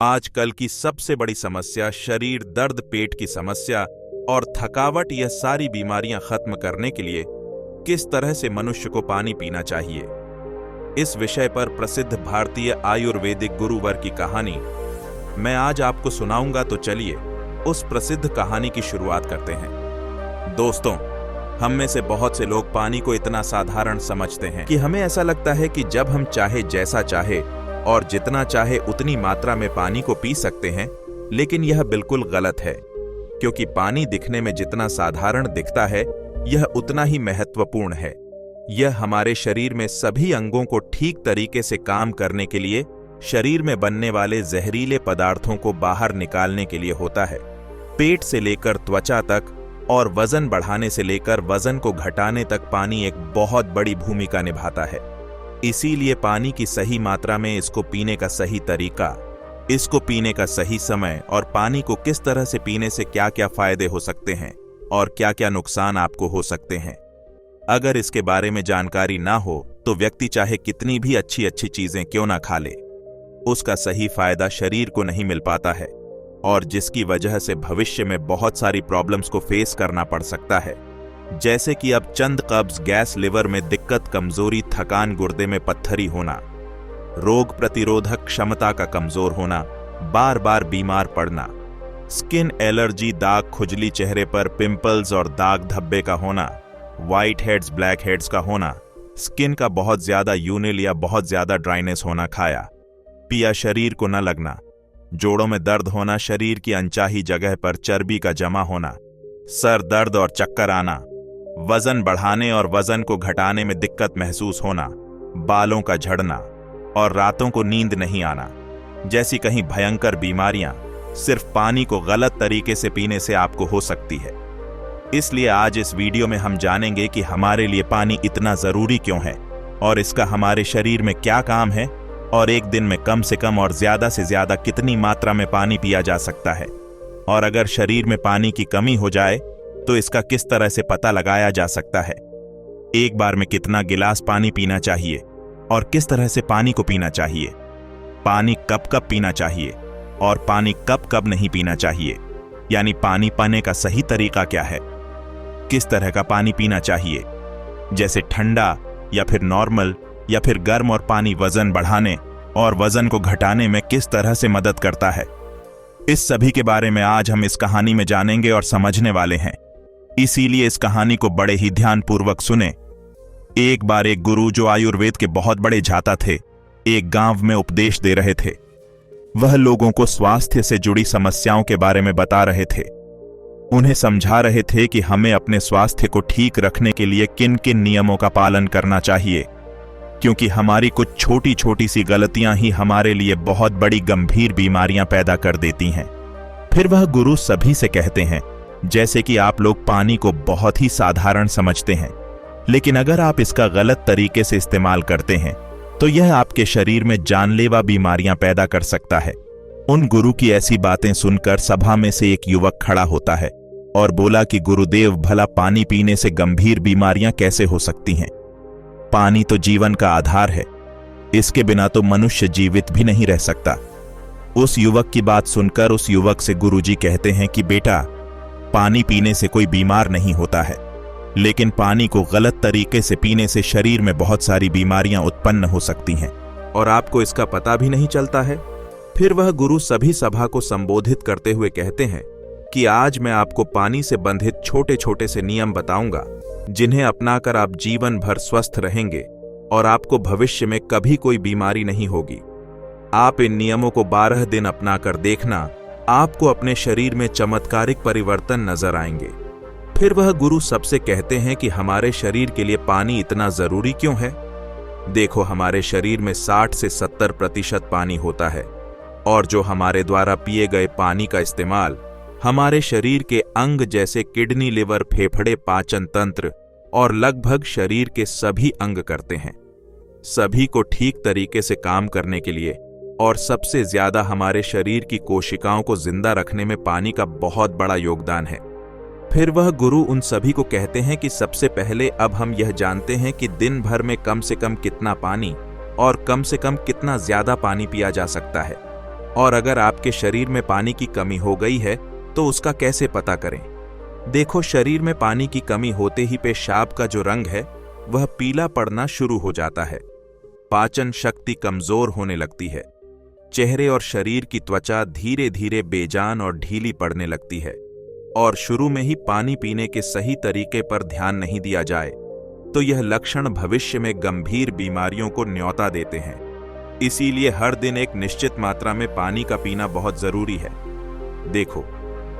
आजकल की सबसे बड़ी समस्या शरीर दर्द, पेट की समस्या और थकावट, यह सारी बीमारियां खत्म करने के लिए किस तरह से मनुष्य को पानी पीना चाहिए, इस विषय पर प्रसिद्ध भारतीय आयुर्वेदिक गुरुवर की कहानी मैं आज आपको सुनाऊंगा। तो चलिए उस प्रसिद्ध कहानी की शुरुआत करते हैं। दोस्तों, हम में से बहुत से लोग पानी को इतना साधारण समझते हैं कि हमें ऐसा लगता है कि जब हम चाहे, जैसा चाहे और जितना चाहे उतनी मात्रा में पानी को पी सकते हैं। लेकिन यह बिल्कुल गलत है, क्योंकि पानी दिखने में जितना साधारण दिखता है, यह उतना ही महत्वपूर्ण है। यह हमारे शरीर में सभी अंगों को ठीक तरीके से काम करने के लिए, शरीर में बनने वाले जहरीले पदार्थों को बाहर निकालने के लिए होता है। पेट से लेकर त्वचा तक और वजन बढ़ाने से लेकर वजन को घटाने तक पानी एक बहुत बड़ी भूमिका निभाता है। इसीलिए पानी की सही मात्रा में इसको पीने का सही तरीका, इसको पीने का सही समय और पानी को किस तरह से पीने से क्या क्या फायदे हो सकते हैं और क्या क्या नुकसान आपको हो सकते हैं, अगर इसके बारे में जानकारी ना हो तो व्यक्ति चाहे कितनी भी अच्छी अच्छी चीजें क्यों ना खा ले, उसका सही फायदा शरीर को नहीं मिल पाता है और जिसकी वजह से भविष्य में बहुत सारी प्रॉब्लम्स को फेस करना पड़ सकता है। जैसे कि अब चंद कब्ज, गैस, लिवर में दिक्कत, कमजोरी, थकान, गुर्दे में पत्थरी होना, रोग प्रतिरोधक क्षमता का कमजोर होना, बार बार बीमार पड़ना, स्किन एलर्जी, दाग, खुजली, चेहरे पर पिंपल्स और दाग धब्बे का होना, व्हाइट हेड्स, ब्लैक हेड्स का होना, स्किन का बहुत ज्यादा यूनिल या बहुत ज्यादा ड्राइनेस होना, खाया पिया शरीर को न लगना, जोड़ों में दर्द होना, शरीर की अनचाही जगह पर चर्बी का जमा होना, सर दर्द और चक्कर आना, वजन बढ़ाने और वजन को घटाने में दिक्कत महसूस होना, बालों का झड़ना और रातों को नींद नहीं आना जैसी कहीं भयंकर बीमारियां सिर्फ पानी को गलत तरीके से पीने से आपको हो सकती है। इसलिए आज इस वीडियो में हम जानेंगे कि हमारे लिए पानी इतना जरूरी क्यों है और इसका हमारे शरीर में क्या काम है और एक दिन में कम से कम और ज्यादा से ज्यादा कितनी मात्रा में पानी पिया जा सकता है, और अगर शरीर में पानी की कमी हो जाए तो इसका किस तरह से पता लगाया जा सकता है। एक बार में कितना गिलास पानी पीना चाहिए और किस तरह से पानी को पीना चाहिए, पानी कब कब पीना चाहिए और पानी कब कब नहीं पीना चाहिए, यानी पानी पीने का सही तरीका क्या है, किस तरह का पानी पीना चाहिए, जैसे ठंडा या फिर नॉर्मल या फिर गर्म, और पानी वजन बढ़ाने और वजन को घटाने में किस तरह से मदद करता है। इस सभी के बारे में आज हम इस कहानी में जानेंगे और समझने वाले हैं। इसीलिए इस कहानी को बड़े ही ध्यानपूर्वक सुने। एक बार एक गुरु, जो आयुर्वेद के बहुत बड़े जाता थे, एक गांव में उपदेश दे रहे थे। वह लोगों को स्वास्थ्य से जुड़ी समस्याओं के बारे में बता रहे थे। उन्हें समझा रहे थे कि हमें अपने स्वास्थ्य को ठीक रखने के लिए किन किन नियमों का पालन करना चाहिए, क्योंकि हमारी कुछ छोटी छोटी सी गलतियां ही हमारे लिए बहुत बड़ी गंभीर बीमारियां पैदा कर देती हैं। फिर वह गुरु सभी से कहते हैं, जैसे कि आप लोग पानी को बहुत ही साधारण समझते हैं, लेकिन अगर आप इसका गलत तरीके से इस्तेमाल करते हैं तो यह आपके शरीर में जानलेवा बीमारियां पैदा कर सकता है। उन गुरु की ऐसी बातें सुनकर सभा में से एक युवक खड़ा होता है और बोला कि गुरुदेव, भला पानी पीने से गंभीर बीमारियां कैसे हो सकती हैं? पानी तो जीवन का आधार है, इसके बिना तो मनुष्य जीवित भी नहीं रह सकता। उस युवक की बात सुनकर उस युवक से गुरुजी कहते हैं कि बेटा, पानी पीने से कोई बीमार नहीं होता है, लेकिन पानी को गलत तरीके से पीने से शरीर में बहुत सारी बीमारियां उत्पन्न हो सकती हैं और आपको इसका पता भी नहीं चलता है। फिर वह गुरु सभी सभा को संबोधित करते हुए कहते हैं कि आज मैं आपको पानी से बंधित छोटे छोटे से नियम बताऊंगा, जिन्हें अपनाकर आप जीवन भर स्वस्थ रहेंगे और आपको भविष्य में कभी कोई बीमारी नहीं होगी। आप इन नियमों को 12 दिन अपनाकर देखना, आपको अपने शरीर में चमत्कारिक परिवर्तन नजर आएंगे। फिर वह गुरु सबसे कहते हैं कि हमारे शरीर के लिए पानी इतना जरूरी क्यों है। देखो, हमारे शरीर में 60 से 70% पानी होता है और जो हमारे द्वारा पिए गए पानी का इस्तेमाल हमारे शरीर के अंग जैसे किडनी, लिवर, फेफड़े, पाचन तंत्र और लगभग शरीर के सभी अंग करते हैं। सभी को ठीक तरीके से काम करने के लिए और सबसे ज्यादा हमारे शरीर की कोशिकाओं को जिंदा रखने में पानी का बहुत बड़ा योगदान है। फिर वह गुरु उन सभी को कहते हैं कि सबसे पहले अब हम यह जानते हैं कि दिन भर में कम से कम कितना पानी और कम से कम कितना ज्यादा पानी पिया जा सकता है। और अगर आपके शरीर में पानी की कमी हो गई है तो उसका कैसे पता करें? देखो, शरीर में पानी की कमी होते ही पेशाब का जो रंग है वह पीला पड़ना शुरू हो जाता है। पाचन शक्ति कमजोर होने लगती है। चेहरे और शरीर की त्वचा धीरे धीरे बेजान और ढीली पड़ने लगती है। और शुरू में ही पानी पीने के सही तरीके पर ध्यान नहीं दिया जाए तो यह लक्षण भविष्य में गंभीर बीमारियों को न्योता देते हैं। इसीलिए हर दिन एक निश्चित मात्रा में पानी का पीना बहुत जरूरी है। देखो,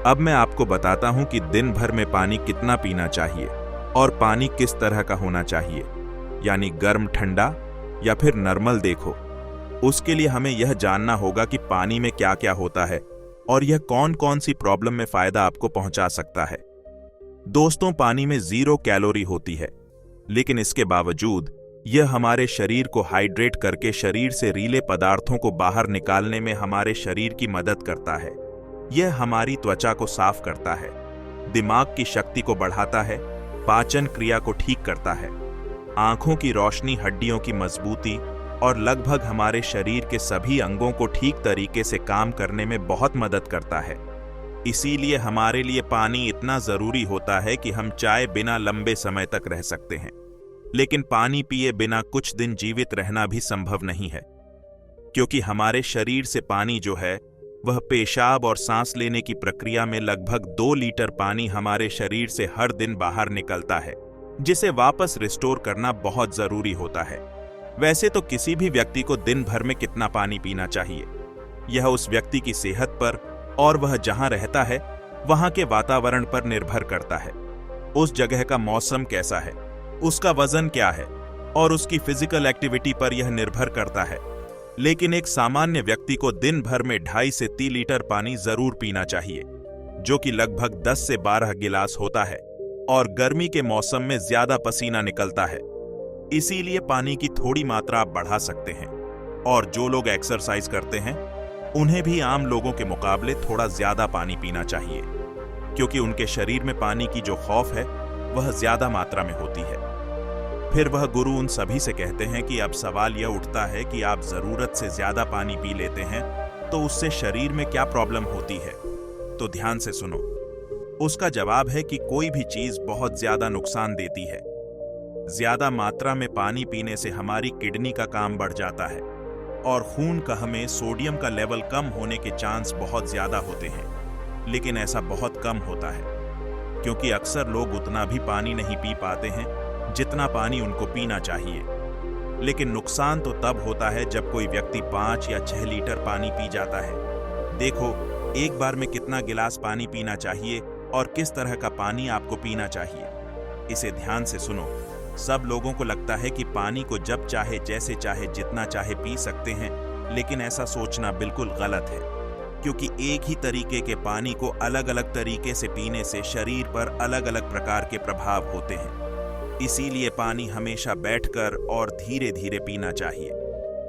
अब मैं आपको बताता हूं कि दिन भर में पानी कितना पीना चाहिए और पानी किस तरह का होना चाहिए, यानी गर्म, ठंडा या फिर नॉर्मल। देखो, उसके लिए हमें यह जानना होगा कि पानी में क्या क्या होता है और यह कौन कौन सी प्रॉब्लम में फायदा आपको पहुंचा सकता है। दोस्तों, पानी में 0 कैलोरी होती है, लेकिन इसके बावजूद यह हमारे शरीर को हाइड्रेट करके शरीर से रीले पदार्थों को बाहर निकालने में हमारे शरीर की मदद करता है। यह हमारी त्वचा को साफ करता है, दिमाग की शक्ति को बढ़ाता है, पाचन क्रिया को ठीक करता है, आंखों की रोशनी, हड्डियों की मजबूती और लगभग हमारे शरीर के सभी अंगों को ठीक तरीके से काम करने में बहुत मदद करता है। इसीलिए हमारे लिए पानी इतना जरूरी होता है कि हम चाय बिना लंबे समय तक रह सकते हैं, लेकिन पानी पिए बिना कुछ दिन जीवित रहना भी संभव नहीं है, क्योंकि हमारे शरीर से पानी जो है वह पेशाब और सांस लेने की प्रक्रिया में लगभग 2 लीटर पानी हमारे शरीर से हर दिन बाहर निकलता है, जिसे वापस रिस्टोर करना बहुत जरूरी होता है। वैसे तो किसी भी व्यक्ति को दिन भर में कितना पानी पीना चाहिए, यह उस व्यक्ति की सेहत पर और वह जहां रहता है वहां के वातावरण पर निर्भर करता है। उस जगह का मौसम कैसा है, उसका वजन क्या है और उसकी फिजिकल एक्टिविटी पर यह निर्भर करता है। लेकिन एक सामान्य व्यक्ति को दिन भर में 2.5 से 3 लीटर पानी जरूर पीना चाहिए, जो कि लगभग 10 से 12 गिलास होता है। और गर्मी के मौसम में ज्यादा पसीना निकलता है, इसीलिए पानी की थोड़ी मात्रा आप बढ़ा सकते हैं। और जो लोग एक्सरसाइज करते हैं उन्हें भी आम लोगों के मुकाबले थोड़ा ज्यादा पानी पीना चाहिए, क्योंकि उनके शरीर में पानी की जो खौफ है वह ज्यादा मात्रा में होती है। फिर वह गुरु उन सभी से कहते हैं कि अब सवाल यह उठता है कि आप जरूरत से ज्यादा पानी पी लेते हैं तो उससे शरीर में क्या प्रॉब्लम होती है। तो ध्यान से सुनो। उसका जवाब है कि कोई भी चीज बहुत ज्यादा नुकसान देती है। ज्यादा मात्रा में पानी पीने से हमारी किडनी का काम बढ़ जाता है और खून में सोडियम का लेवल कम होने के चांस बहुत ज्यादा होते हैं। लेकिन ऐसा बहुत कम होता है, क्योंकि अक्सर लोग उतना भी पानी नहीं पी पाते हैं जितना पानी उनको पीना चाहिए। लेकिन नुकसान तो तब होता है जब कोई व्यक्ति 5 या 6 लीटर पानी पी जाता है। देखो, एक बार में कितना गिलास पानी पीना चाहिए और किस तरह का पानी आपको पीना चाहिए, इसे ध्यान से सुनो। सब लोगों को लगता है कि पानी को जब चाहे, जैसे चाहे, जितना चाहे पी सकते हैं, लेकिन ऐसा सोचना बिल्कुल गलत है, क्योंकि एक ही तरीके के पानी को अलग अलग तरीके से पीने से शरीर पर अलग अलग प्रकार के प्रभाव होते हैं। इसीलिए पानी हमेशा बैठकर और धीरे धीरे पीना चाहिए।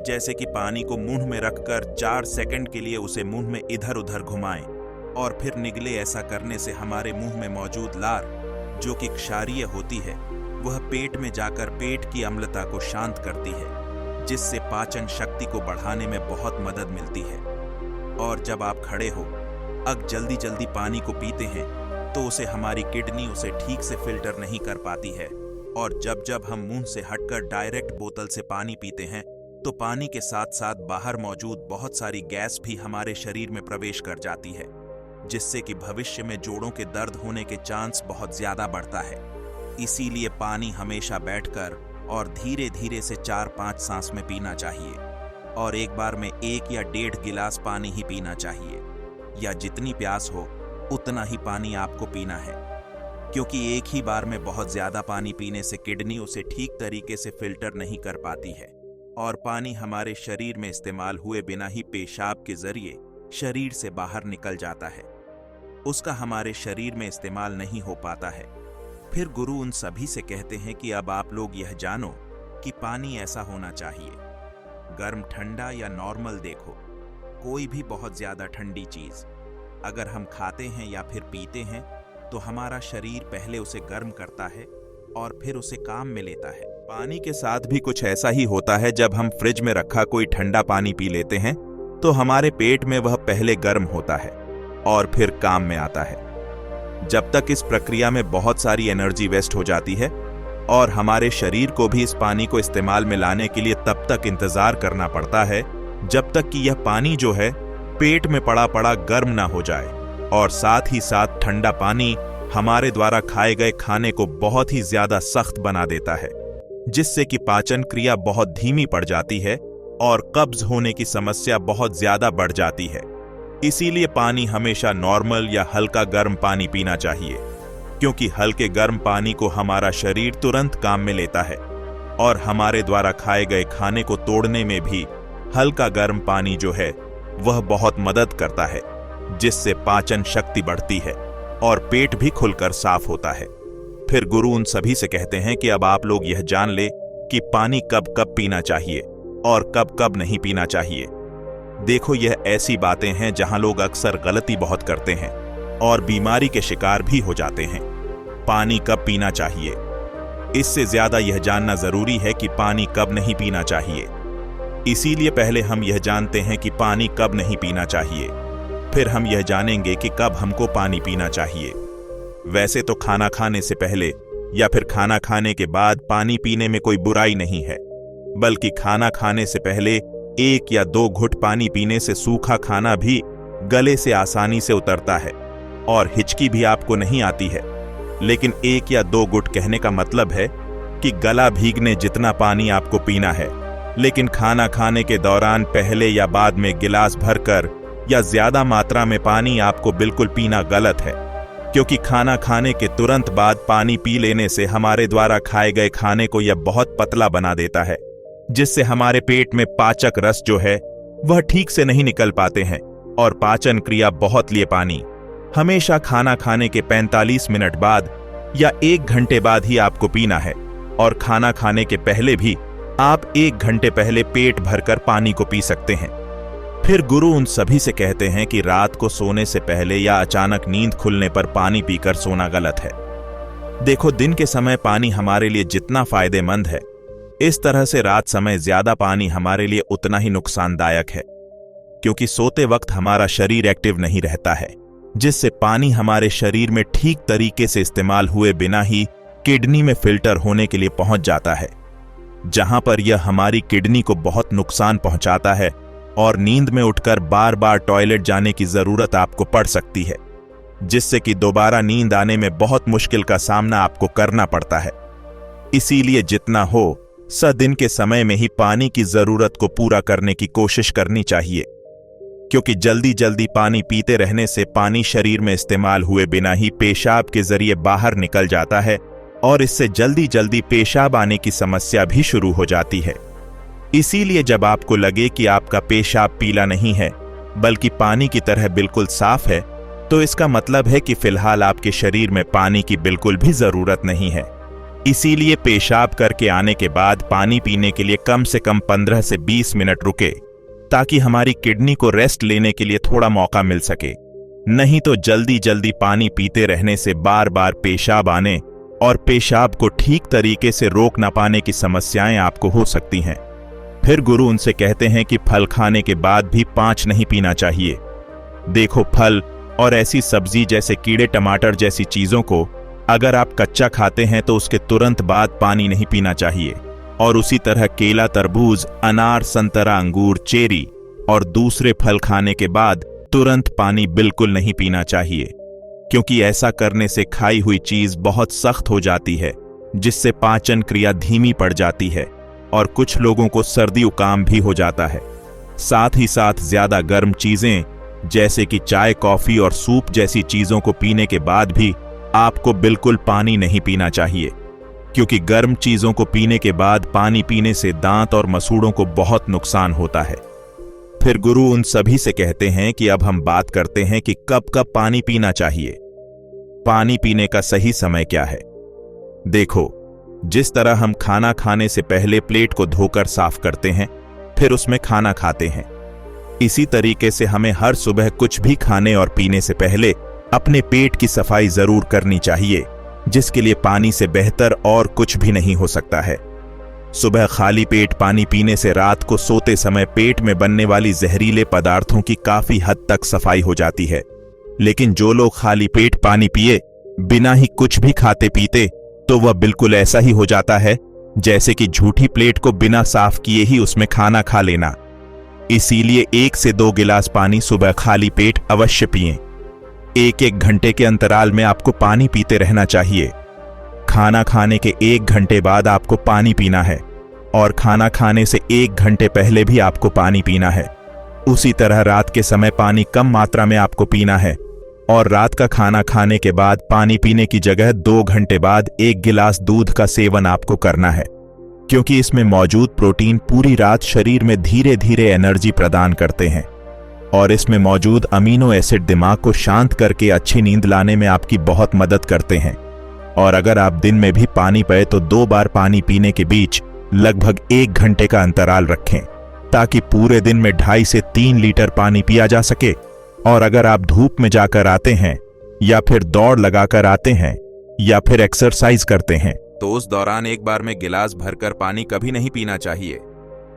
जैसे कि पानी को मुंह में रखकर 4 सेकंड के लिए उसे मुंह में इधर उधर घुमाएं और फिर निगले। ऐसा करने से हमारे मुंह में मौजूद लार, जो कि क्षारीय होती है, वह पेट में जाकर पेट की अम्लता को शांत करती है, जिससे पाचन शक्ति को बढ़ाने में बहुत मदद मिलती है। और जब आप खड़े हो जल्दी जल्दी पानी को पीते हैं तो उसे हमारी किडनी उसे ठीक से फिल्टर नहीं कर पाती है। और जब हम मुंह से हटकर डायरेक्ट बोतल से पानी पीते हैं तो पानी के साथ साथ बाहर मौजूद बहुत सारी गैस भी हमारे शरीर में प्रवेश कर जाती है, जिससे कि भविष्य में जोड़ों के दर्द होने के चांस बहुत ज्यादा बढ़ता है। इसीलिए पानी हमेशा बैठकर और धीरे धीरे से 4-5 सांस में पीना चाहिए और एक बार में 1 या 1.5 गिलास पानी ही पीना चाहिए, या जितनी प्यास हो उतना ही पानी आपको पीना है, क्योंकि एक ही बार में बहुत ज्यादा पानी पीने से किडनी उसे ठीक तरीके से फिल्टर नहीं कर पाती है और पानी हमारे शरीर में इस्तेमाल हुए बिना ही पेशाब के जरिए शरीर से बाहर निकल जाता है। उसका हमारे शरीर में इस्तेमाल नहीं हो पाता है। फिर गुरु उन सभी से कहते हैं कि अब आप लोग यह जानो कि पानी ऐसा होना चाहिए, गर्म, ठंडा या नॉर्मल। देखो, कोई भी बहुत ज्यादा ठंडी चीज अगर हम खाते हैं या फिर पीते हैं तो हमारा शरीर पहले उसे गर्म करता है और फिर उसे काम में लेता है। पानी के साथ भी कुछ ऐसा ही होता है। जब हम फ्रिज में रखा कोई ठंडा पानी पी लेते हैं तो हमारे पेट में वह पहले गर्म होता है और फिर काम में आता है। जब तक इस प्रक्रिया में बहुत सारी एनर्जी वेस्ट हो जाती है और हमारे शरीर को भी इस पानी को इस्तेमाल में लाने के लिए तब तक इंतजार करना पड़ता है जब तक कि यह पानी जो है पेट में पड़ा पड़ा गर्म ना हो जाए, और साथ ही साथ ठंडा पानी हमारे द्वारा खाए गए खाने को बहुत ही ज्यादा सख्त बना देता है, जिससे कि पाचन क्रिया बहुत धीमी पड़ जाती है और कब्ज होने की समस्या बहुत ज्यादा बढ़ जाती है। इसीलिए पानी हमेशा नॉर्मल या हल्का गर्म पानी पीना चाहिए, क्योंकि हल्के गर्म पानी को हमारा शरीर तुरंत काम में लेता है और हमारे द्वारा खाए गए खाने को तोड़ने में भी हल्का गर्म पानी जो है वह बहुत मदद करता है, जिससे पाचन शक्ति बढ़ती है और पेट भी खुलकर साफ होता है। फिर गुरु उन सभी से कहते हैं कि अब आप लोग यह जान ले कि पानी कब कब पीना चाहिए और कब कब नहीं पीना चाहिए। देखो, यह ऐसी बातें हैं जहां लोग अक्सर गलती बहुत करते हैं और बीमारी के शिकार भी हो जाते हैं। पानी कब पीना चाहिए, इससे ज्यादा यह जानना जरूरी है कि पानी कब नहीं पीना चाहिए। इसीलिए पहले हम यह जानते हैं कि पानी कब नहीं पीना चाहिए, फिर हम यह जानेंगे कि कब हमको पानी पीना चाहिए। वैसे तो खाना खाने से पहले या फिर खाना खाने के बाद पानी पीने में कोई बुराई नहीं है, बल्कि खाना खाने से पहले 1 या 2 घुट पानी पीने से सूखा खाना भी गले से आसानी से उतरता है और हिचकी भी आपको नहीं आती है। लेकिन 1 या 2 घुट कहने का मतलब है कि गला भीगने जितना पानी आपको पीना है, लेकिन खाना खाने के दौरान पहले या बाद में गिलास भरकर या ज्यादा मात्रा में पानी आपको बिल्कुल पीना गलत है, क्योंकि खाना खाने के तुरंत बाद पानी पी लेने से हमारे द्वारा खाए गए खाने को यह बहुत पतला बना देता है, जिससे हमारे पेट में पाचक रस जो है वह ठीक से नहीं निकल पाते हैं और पाचन क्रिया बहुत लिए पानी हमेशा खाना खाने के 45 मिनट बाद या 1 घंटे बाद ही आपको पीना है, और खाना खाने के पहले भी आप 1 घंटे पहले पेट भरकर पानी को पी सकते हैं। फिर गुरु उन सभी से कहते हैं कि रात को सोने से पहले या अचानक नींद खुलने पर पानी पीकर सोना गलत है। देखो, दिन के समय पानी हमारे लिए जितना फायदेमंद है, इस तरह से रात समय ज्यादा पानी हमारे लिए उतना ही नुकसानदायक है, क्योंकि सोते वक्त हमारा शरीर एक्टिव नहीं रहता है, जिससे पानी हमारे शरीर में ठीक तरीके से इस्तेमाल हुए बिना ही किडनी में फिल्टर होने के लिए पहुंच जाता है, जहां पर यह हमारी किडनी को बहुत नुकसान पहुंचाता है और नींद में उठकर बार बार टॉयलेट जाने की जरूरत आपको पड़ सकती है, जिससे कि दोबारा नींद आने में बहुत मुश्किल का सामना आपको करना पड़ता है। इसीलिए जितना हो दिन के समय में ही पानी की जरूरत को पूरा करने की कोशिश करनी चाहिए, क्योंकि जल्दी जल्दी पानी पीते रहने से पानी शरीर में इस्तेमाल हुए बिना ही पेशाब के जरिए बाहर निकल जाता है और इससे जल्दी जल्दी पेशाब आने की समस्या भी शुरू हो जाती है। इसीलिए जब आपको लगे कि आपका पेशाब पीला नहीं है बल्कि पानी की तरह बिल्कुल साफ है, तो इसका मतलब है कि फिलहाल आपके शरीर में पानी की बिल्कुल भी जरूरत नहीं है। इसीलिए पेशाब करके आने के बाद पानी पीने के लिए कम से कम 15 से 20 मिनट रुके, ताकि हमारी किडनी को रेस्ट लेने के लिए थोड़ा मौका मिल सके। नहीं तो जल्दी जल्दी पानी पीते रहने से बार बार पेशाब आने और पेशाब को ठीक तरीके से रोक ना पाने की समस्याएं आपको हो सकती हैं। फिर गुरु उनसे कहते हैं कि फल खाने के बाद भी 5 नहीं पीना चाहिए। देखो, फल और ऐसी सब्जी जैसे कीड़े टमाटर जैसी चीजों को अगर आप कच्चा खाते हैं तो उसके तुरंत बाद पानी नहीं पीना चाहिए, और उसी तरह केला, तरबूज, अनार, संतरा, अंगूर, चेरी और दूसरे फल खाने के बाद तुरंत पानी बिल्कुल नहीं पीना चाहिए, क्योंकि ऐसा करने से खाई हुई चीज बहुत सख्त हो जाती है, जिससे पाचन क्रिया धीमी पड़ जाती है और कुछ लोगों को सर्दी जुकाम भी हो जाता है। साथ ही साथ ज्यादा गर्म चीजें जैसे कि चाय, कॉफी और सूप जैसी चीजों को पीने के बाद भी आपको बिल्कुल पानी नहीं पीना चाहिए, क्योंकि गर्म चीजों को पीने के बाद पानी पीने से दांत और मसूड़ों को बहुत नुकसान होता है। फिर गुरु उन सभी से कहते हैं कि अब हम बात करते हैं कि कब कब पानी पीना चाहिए। पानी पीने का सही समय क्या है? देखो, जिस तरह हम खाना खाने से पहले प्लेट को धोकर साफ करते हैं, फिर उसमें खाना खाते हैं, इसी तरीके से हमें हर सुबह कुछ भी खाने और पीने से पहले अपने पेट की सफाई जरूर करनी चाहिए, जिसके लिए पानी से बेहतर और कुछ भी नहीं हो सकता है। सुबह खाली पेट पानी पीने से रात को सोते समय पेट में बनने वाली जहरीले पदार्थों की काफी हद तक सफाई हो जाती है। लेकिन जो लोग खाली पेट पानी पिए बिना ही कुछ भी खाते पीते, तो वह बिल्कुल ऐसा ही हो जाता है जैसे कि झूठी प्लेट को बिना साफ किए ही उसमें खाना खा लेना। इसीलिए 1 से 2 गिलास पानी सुबह खाली पेट अवश्य पिएं। 1-1 घंटे के अंतराल में आपको पानी पीते रहना चाहिए। खाना खाने के 1 घंटे बाद आपको पानी पीना है और खाना खाने से 1 घंटे पहले भी आपको पानी पीना है। उसी तरह रात के समय पानी कम मात्रा में आपको पीना है और रात का खाना खाने के बाद पानी पीने की जगह 2 घंटे बाद 1 गिलास दूध का सेवन आपको करना है, क्योंकि इसमें मौजूद प्रोटीन पूरी रात शरीर में धीरे धीरे एनर्जी प्रदान करते हैं और इसमें मौजूद अमीनो एसिड दिमाग को शांत करके अच्छी नींद लाने में आपकी बहुत मदद करते हैं। और अगर आप दिन में भी पानी पिए तो 2 बार पानी पीने के बीच लगभग 1 घंटे का अंतराल रखें, ताकि पूरे दिन में 2.5 से 3 लीटर पानी पिया जा सके। और अगर आप धूप में जाकर आते हैं या फिर दौड़ लगाकर आते हैं या फिर एक्सरसाइज करते हैं, तो उस दौरान एक बार में गिलास भरकर पानी कभी नहीं पीना चाहिए,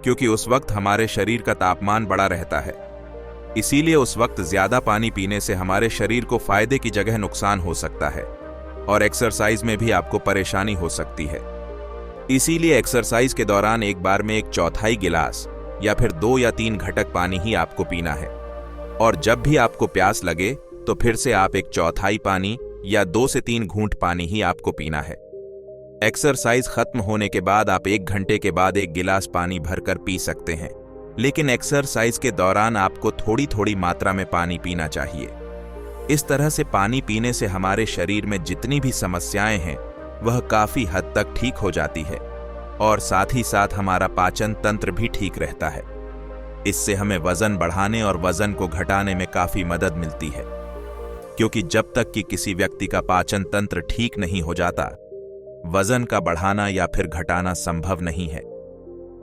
क्योंकि उस वक्त हमारे शरीर का तापमान बढ़ा रहता है। इसीलिए उस वक्त ज्यादा पानी पीने से हमारे शरीर को फायदे की जगह नुकसान हो सकता है और एक्सरसाइज में भी आपको परेशानी हो सकती है। इसीलिए एक्सरसाइज के दौरान एक बार में 1/4 गिलास या फिर 2 या 3 घटक पानी ही आपको पीना है। और जब भी आपको प्यास लगे तो फिर से आप 1/4 पानी या 2 से 3 घूंट पानी ही आपको पीना है। एक्सरसाइज खत्म होने के बाद आप 1 घंटे के बाद 1 गिलास पानी भरकर पी सकते हैं, लेकिन एक्सरसाइज के दौरान आपको थोड़ी थोड़ी मात्रा में पानी पीना चाहिए। इस तरह से पानी पीने से हमारे शरीर में जितनी भी समस्याएं हैं वह काफी हद तक ठीक हो जाती है और साथ ही साथ हमारा पाचन तंत्र भी ठीक रहता है। इससे हमें वजन बढ़ाने और वजन को घटाने में काफी मदद मिलती है, क्योंकि जब तक कि किसी व्यक्ति का पाचन तंत्र ठीक नहीं हो जाता, वजन का बढ़ाना या फिर घटाना संभव नहीं है।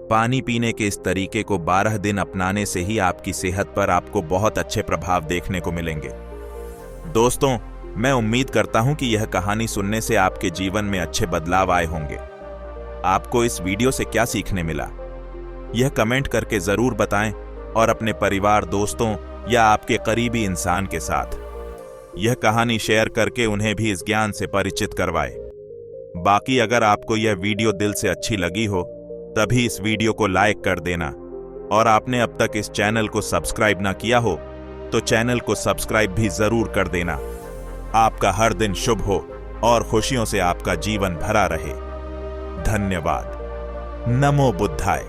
पानी पीने के इस तरीके को 12 दिन अपनाने से ही आपकी सेहत पर आपको बहुत अच्छे प्रभाव देखने को मिलेंगे। दोस्तों, मैं उम्मीद करता हूं कि यह कहानी सुनने से आपके जीवन में अच्छे बदलाव आए होंगे। आपको इस वीडियो से क्या सीखने मिला, यह कमेंट करके जरूर बताएं और अपने परिवार, दोस्तों या आपके करीबी इंसान के साथ यह कहानी शेयर करके उन्हें भी इस ज्ञान से परिचित करवाएं। बाकी अगर आपको यह वीडियो दिल से अच्छी लगी हो तभी इस वीडियो को लाइक कर देना, और आपने अब तक इस चैनल को सब्सक्राइब ना किया हो तो चैनल को सब्सक्राइब भी जरूर कर देना। आपका हर दिन शुभ हो और खुशियों से आपका जीवन भरा रहे। धन्यवाद। नमो बुद्धाय।